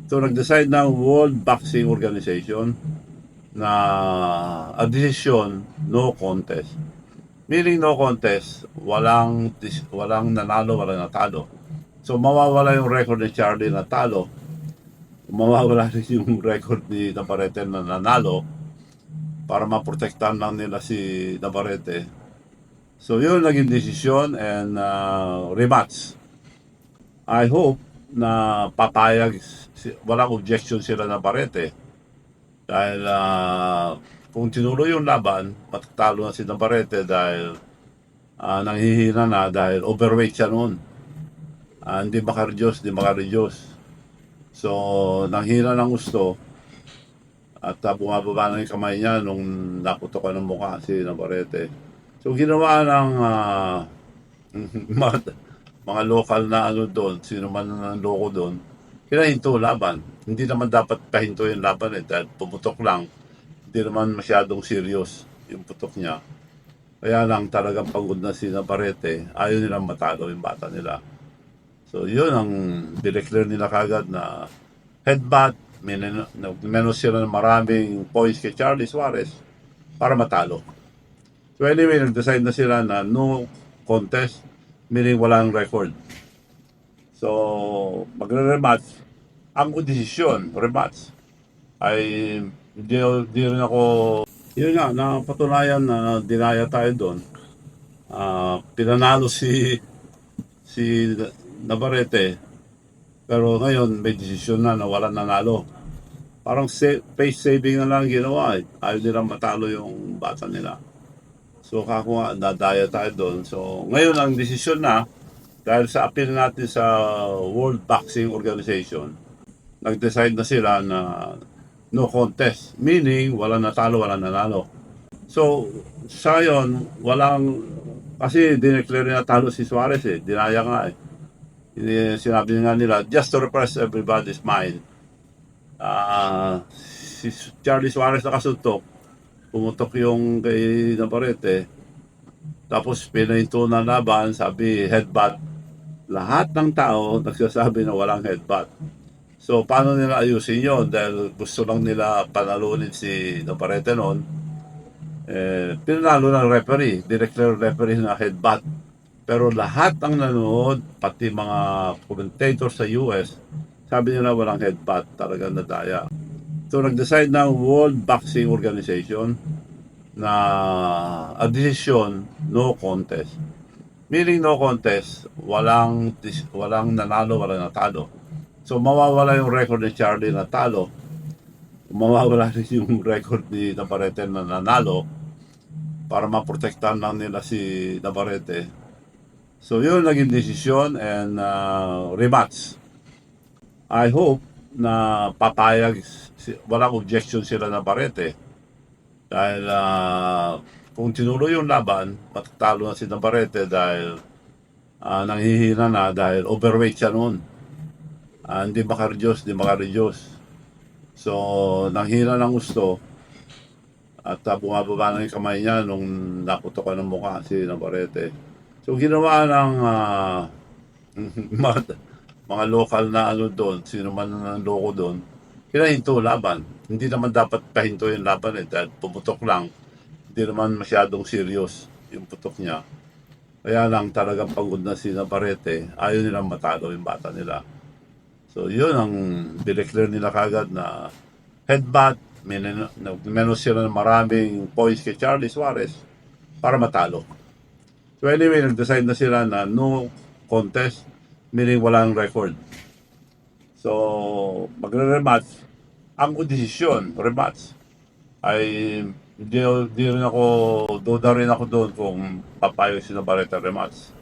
So nag-decide ng World Boxing Organization na ang desisyon, no contest. Meaning no contest, walang nanalo, walang natalo. So mawawala yung record ni Charlie na talo, mawawala rin yung record ni Navarrete na nanalo para maprotektahan lang nila si Navarrete. So yun naging desisyon and rematch. I hope na papayag, walang objection sila Navarrete. Dahil kung tinuloy yung laban, matatalo na si Navarrete dahil nanghihina na dahil overweight siya noon. Hindi makareduce. So, nanghina ng gusto at bumababa na yung kamay niya nung naputokan ng mukha si Navarrete. So, ginawa ng mga local na ano doon, sino man ang loko doon, pinahinto laban. Hindi naman dapat pahinto yung laban dahil pumutok lang. Hindi naman masyadong serious yung putok niya. Kaya lang talagang pagod na si Navarrete, ayaw nilang matalo yung bata nila. So yun ang dineclare nila kagad na headbutt, menos sila ng maraming points kay Charlie Suarez para matalo. So anyway, nag-decide na sila na no contest, meaning walang record. So magre-rematch. Ang desisyon, rematch, ay di rin ako, yun nga, napatunayan na dinaya tayo doon. Pinanalo si Navarrete, pero ngayon may desisyon na walang nanalo. Parang face saving na lang ginawa eh. Ayaw nilang matalo yung bata nila. So kako nga, dadaya tayo doon. So ngayon ang desisyon na, dahil sa appeal natin sa World Boxing Organization, nag-decide na sila na no contest, meaning walang natalo, walang nanalo. So, sa yun, kasi dineclare na talo si Suarez eh, dinaya nga eh. Sinabi nga nila, just to refresh everybody's mind. Si Charlie Suarez nakasuntok, pumutok yung kay Navarrete, tapos pinahinto na laban, sabi headbutt. Lahat ng tao nagsasabi na walang headbutt. So, paano nila ayusin yun? Dahil gusto lang nila panalunin si Navarrete noon. Pinanalo ng referee, declare referee na headbutt. Pero lahat ang nanonood, pati mga commentators sa US, sabi nila walang headbutt, talagang nadaya. So, nag-decide ng World Boxing Organization na ang desisyon, no contest. Meaning no contest, walang nanalo, walang natalo. So mawawala yung record ni Charlie na talo, mawawala rin yung record ni Navarrete na nanalo para maprotektahan lang nila si Navarrete. So yun naging desisyon and rematch. I hope na papayag, walang objection sila Navarrete. Dahil kung tinuloy yung laban, matatalo na si Navarrete dahil nanghihina na dahil overweight siya noon. Hindi makareduce. So, nanghina ng gusto at bumababa na yung kamay niya nung naputokan ng mukha si Navarrete. So, ginawa ng mga local na ano doon, sino man ang loko doon, pinahinto laban. Hindi naman dapat pahinto yung laban dahil pumutok lang. Hindi naman masyadong serious yung putok niya. Kaya lang talagang pagod na si Navarrete, ayaw nilang matalo yung bata nila. So yun ang dineclare nila kagad na headbutt, menos sila ng maraming points kay Charlie Suarez para matalo. So anyway, nag-decide na sila na no contest, meaning walang record. So magre-rematch. Ang desisyon, rematch, ay di rin ako, duda rin ako doon kung papayag si Navarrete rematch.